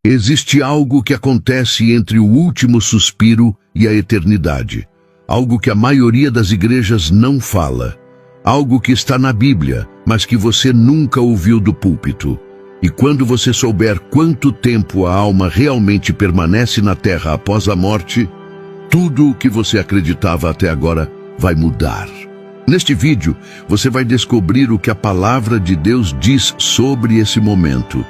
Existe algo que acontece entre o último suspiro e a eternidade. Algo que a maioria das igrejas não fala. Algo que está na Bíblia, mas que você nunca ouviu do púlpito. E quando você souber quanto tempo a alma realmente permanece na terra após a morte, tudo o que você acreditava até agora vai mudar. Neste vídeo, você vai descobrir o que a palavra de Deus diz sobre esse momento.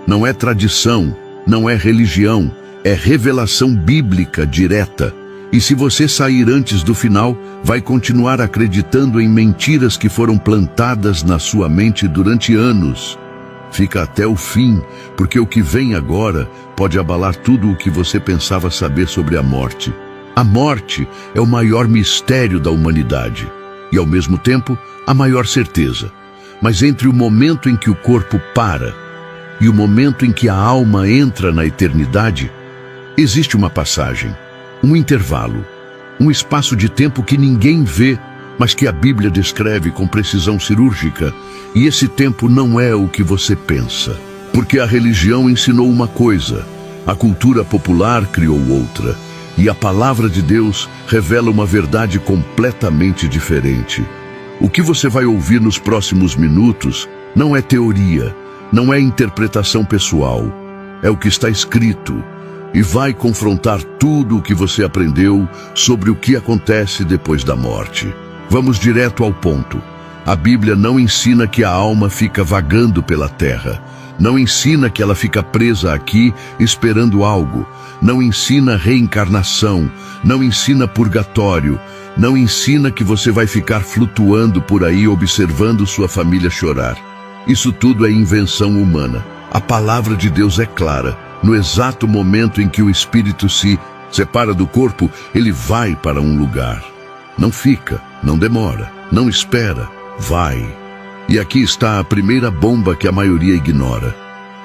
Não é tradição, não é religião, é revelação bíblica direta. E se você sair antes do final, vai continuar acreditando em mentiras que foram plantadas na sua mente durante anos. Fica até o fim, porque o que vem agora pode abalar tudo o que você pensava saber sobre a morte. A morte é o maior mistério da humanidade e, ao mesmo tempo, a maior certeza. Mas entre o momento em que o corpo para e o momento em que a alma entra na eternidade, existe uma passagem, um intervalo, um espaço de tempo que ninguém vê, mas que a Bíblia descreve com precisão cirúrgica. E esse tempo não é o que você pensa, porque a religião ensinou uma coisa, a cultura popular criou outra, e a palavra de Deus revela uma verdade completamente diferente. O que você vai ouvir nos próximos minutos não é teoria, não é interpretação pessoal, é o que está escrito, e vai confrontar tudo o que você aprendeu sobre o que acontece depois da morte. Vamos direto ao ponto. A Bíblia não ensina que a alma fica vagando pela terra. Não ensina que ela fica presa aqui esperando algo. Não ensina reencarnação. Não ensina purgatório. Não ensina que você vai ficar flutuando por aí observando sua família chorar. Isso tudo é invenção humana. A palavra de Deus é clara. No exato momento em que o espírito se separa do corpo, ele vai para um lugar. Não fica, não demora, não espera, vai. E aqui está a primeira bomba que a maioria ignora.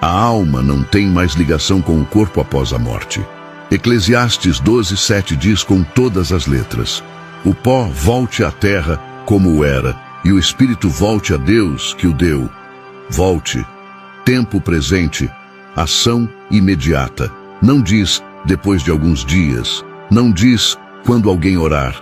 A alma não tem mais ligação com o corpo após a morte. Eclesiastes 12:7 diz com todas as letras: o pó volte à terra como era, e o espírito volte a Deus que o deu. Volte. Tempo presente. Ação imediata. Não diz depois de alguns dias. Não diz quando alguém orar.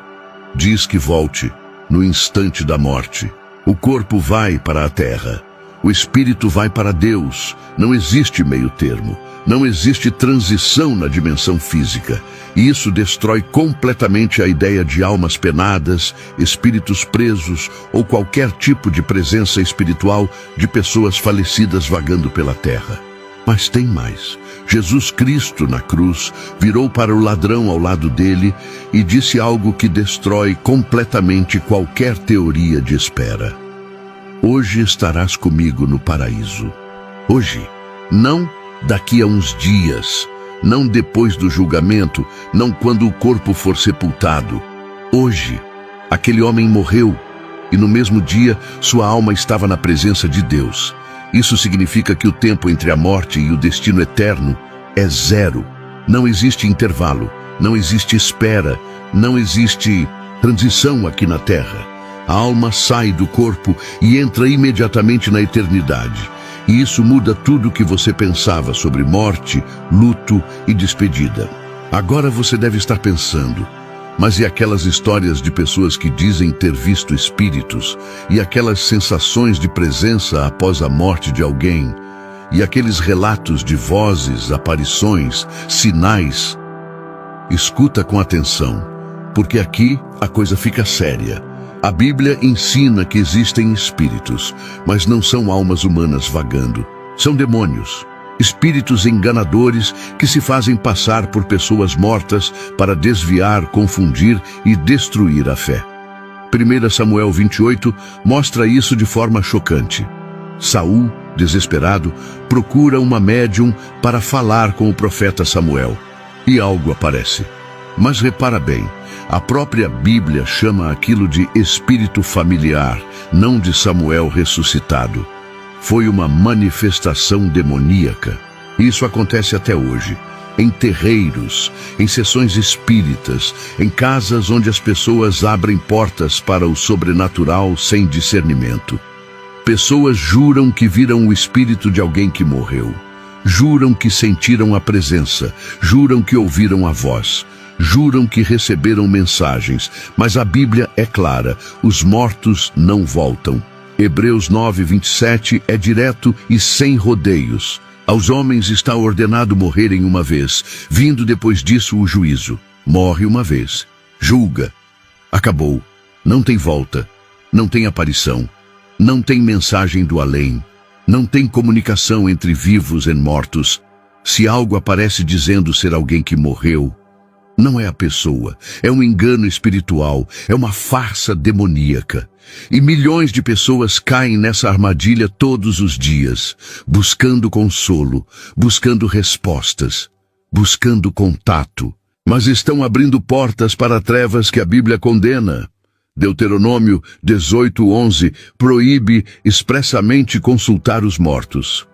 Diz que volte no instante da morte. O corpo vai para a terra. O espírito vai para Deus. Não existe meio termo. Não existe transição na dimensão física. E isso destrói completamente a ideia de almas penadas, espíritos presos ou qualquer tipo de presença espiritual de pessoas falecidas vagando pela terra. Mas tem mais. Jesus Cristo na cruz virou para o ladrão ao lado dele e disse algo que destrói completamente qualquer teoria de espera. Hoje estarás comigo no paraíso. Hoje, não daqui a uns dias, não depois do julgamento, não quando o corpo for sepultado. Hoje, aquele homem morreu e no mesmo dia sua alma estava na presença de Deus. Isso significa que o tempo entre a morte e o destino eterno é zero. Não existe intervalo, não existe espera, não existe transição aqui na Terra. A alma sai do corpo e entra imediatamente na eternidade. E isso muda tudo o que você pensava sobre morte, luto e despedida. Agora você deve estar pensando: mas e aquelas histórias de pessoas que dizem ter visto espíritos? E aquelas sensações de presença após a morte de alguém? E aqueles relatos de vozes, aparições, sinais? Escuta com atenção, porque aqui a coisa fica séria. A Bíblia ensina que existem espíritos, mas não são almas humanas vagando. São demônios. Espíritos enganadores que se fazem passar por pessoas mortas para desviar, confundir e destruir a fé. 1 Samuel 28 mostra isso de forma chocante. Saul, desesperado, procura uma médium para falar com o profeta Samuel. E algo aparece. Mas repara bem, a própria Bíblia chama aquilo de espírito familiar, não de Samuel ressuscitado. Foi uma manifestação demoníaca. Isso acontece até hoje, em terreiros, em sessões espíritas, em casas onde as pessoas abrem portas para o sobrenatural sem discernimento. Pessoas juram que viram o espírito de alguém que morreu. Juram que sentiram a presença, juram que ouviram a voz, juram que receberam mensagens, mas a Bíblia é clara, os mortos não voltam. Hebreus 9:27 é direto e sem rodeios. Aos homens está ordenado morrerem uma vez, vindo depois disso o juízo. Morre uma vez, julga. Acabou. Não tem volta, não tem aparição, não tem mensagem do além, não tem comunicação entre vivos e mortos. Se algo aparece dizendo ser alguém que morreu, não é a pessoa, é um engano espiritual, é uma farsa demoníaca. E milhões de pessoas caem nessa armadilha todos os dias, buscando consolo, buscando respostas, buscando contato, mas estão abrindo portas para trevas que a Bíblia condena. Deuteronômio 18:11 proíbe expressamente consultar os mortos,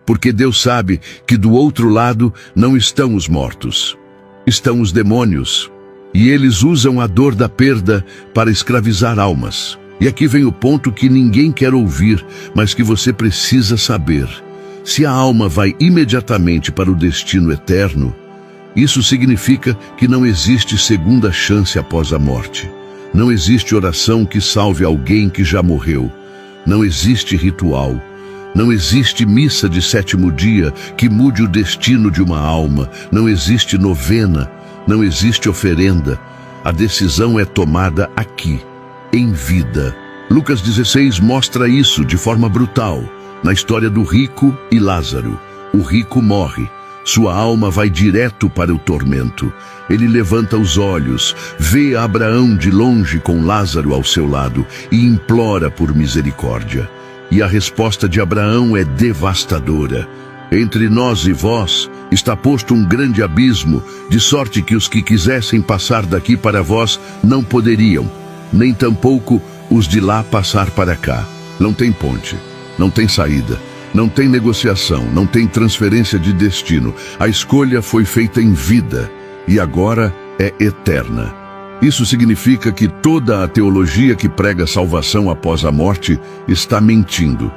porque Deus sabe que do outro lado não estão os mortos, estão os demônios, e eles usam a dor da perda para escravizar almas. E aqui vem o ponto que ninguém quer ouvir, mas que você precisa saber. Se a alma vai imediatamente para o destino eterno, isso significa que não existe segunda chance após a morte. Não existe oração que salve alguém que já morreu. Não existe ritual. Não existe missa de 7º dia que mude o destino de uma alma. Não existe novena. Não existe oferenda. A decisão é tomada aqui, em vida. Lucas 16 mostra isso de forma brutal, na história do rico e Lázaro. O rico morre. Sua alma vai direto para o tormento. Ele levanta os olhos, vê Abraão de longe com Lázaro ao seu lado e implora por misericórdia. E a resposta de Abraão é devastadora. Entre nós e vós está posto um grande abismo, de sorte que os que quisessem passar daqui para vós não poderiam, nem tampouco os de lá passar para cá. Não tem ponte, não tem saída. Não tem negociação, não tem transferência de destino. A escolha foi feita em vida e agora é eterna. Isso significa que toda a teologia que prega salvação após a morte está mentindo.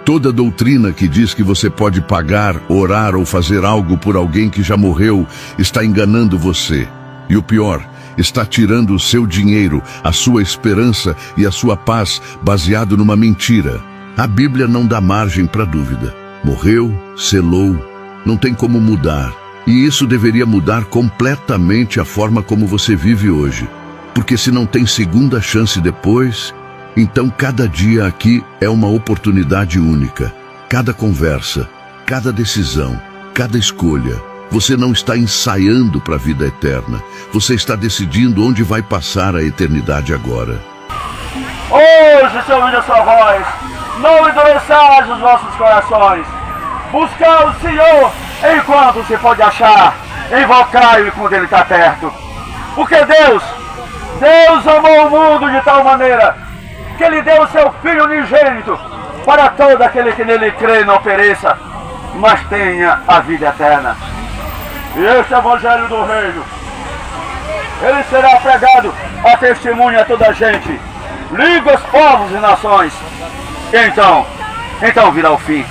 Toda doutrina que diz que você pode pagar, orar ou fazer algo por alguém que já morreu está enganando você. E o pior, está tirando o seu dinheiro, a sua esperança e a sua paz baseado numa mentira. A Bíblia não dá margem para dúvida. Morreu, selou, não tem como mudar. E isso deveria mudar completamente a forma como você vive hoje. Porque se não tem segunda chance depois, então cada dia aqui é uma oportunidade única. Cada conversa, cada decisão, cada escolha. Você não está ensaiando para a vida eterna. Você está decidindo onde vai passar a eternidade agora. Hoje, se ouvir a sua voz, não endureçais os vossos corações. Buscar o Senhor enquanto se pode achar. Invocai-o quando Ele está perto. Porque Deus amou o mundo de tal maneira que Ele deu o seu Filho unigênito para todo aquele que nele crê e não pereça, mas tenha a vida eterna. E este Evangelho do Reino, ele será pregado a testemunha a toda a gente, línguas, povos e nações. Então virá o fim.